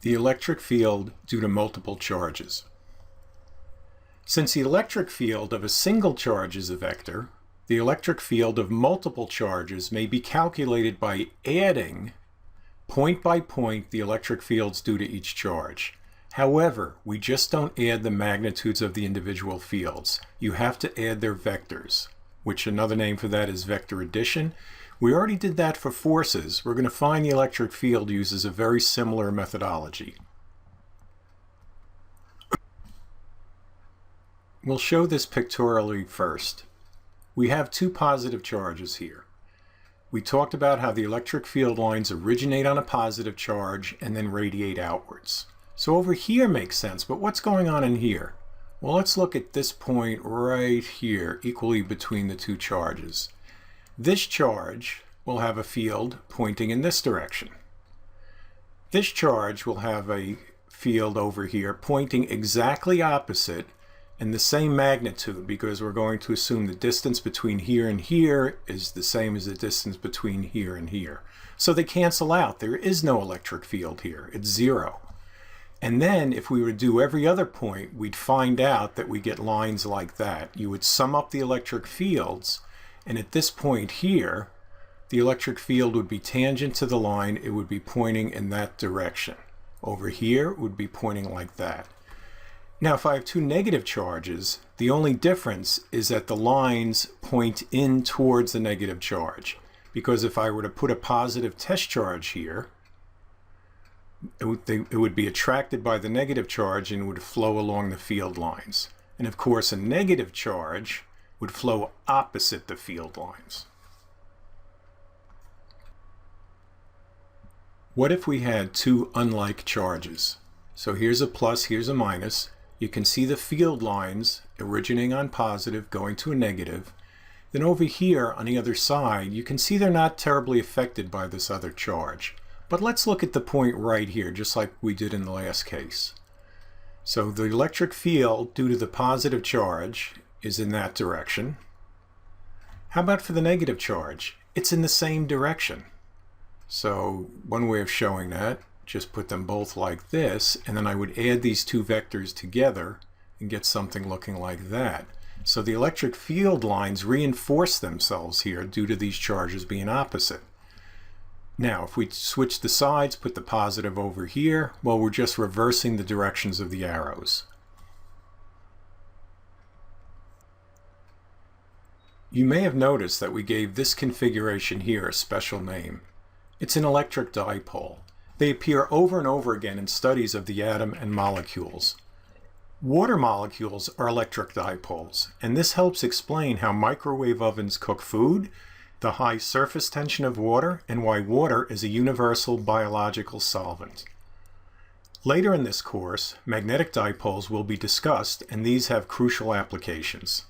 The electric field due to multiple charges. Since the electric field of a single charge is a vector, the electric field of multiple charges may be calculated by adding point by point the electric fields due to each charge. However, we just don't add the magnitudes of the individual fields. You have to add their vectors, which another name for that is vector addition. We already did that for forces. We're going to find the electric field uses a very similar methodology. We'll show this pictorially first. We have two positive charges here. We talked about how the electric field lines originate on a positive charge and then radiate outwards. So over here makes sense, but what's going on in here? Well, let's look at this point right here, equally between the two charges. This charge will have a field pointing in this direction. This charge will have a field over here pointing exactly opposite and the same magnitude, because we're going to assume the distance between here and here is the same as the distance between here and here. So they cancel out. There is no electric field here. It's zero. And then if we were to do every other point, we'd find out that we get lines like that. You would sum up the electric fields, and at this point here, the electric field would be tangent to the line. It would be pointing in that direction. Over here, it would be pointing like that. Now, if I have two negative charges, the only difference is that the lines point in towards the negative charge. Because if I were to put a positive test charge here, it would be attracted by the negative charge and would flow along the field lines. And of course, a negative charge would flow opposite the field lines. What if we had two unlike charges? So here's a plus, here's a minus. You can see the field lines originating on positive, going to a negative. Then over here on the other side, you can see they're not terribly affected by this other charge. But let's look at the point right here, just like we did in the last case. So the electric field due to the positive charge is in that direction. How about for the negative charge? It's in the same direction. So one way of showing that, just put them both like this, and then I would add these two vectors together and get something looking like that. So the electric field lines reinforce themselves here due to these charges being opposite. Now, if we switch the sides, put the positive over here, well, we're just reversing the directions of the arrows. You may have noticed that we gave this configuration here a special name. It's an electric dipole. They appear over and over again in studies of the atom and molecules. Water molecules are electric dipoles, and this helps explain how microwave ovens cook food, the high surface tension of water, and why water is a universal biological solvent. Later in this course, magnetic dipoles will be discussed, and these have crucial applications.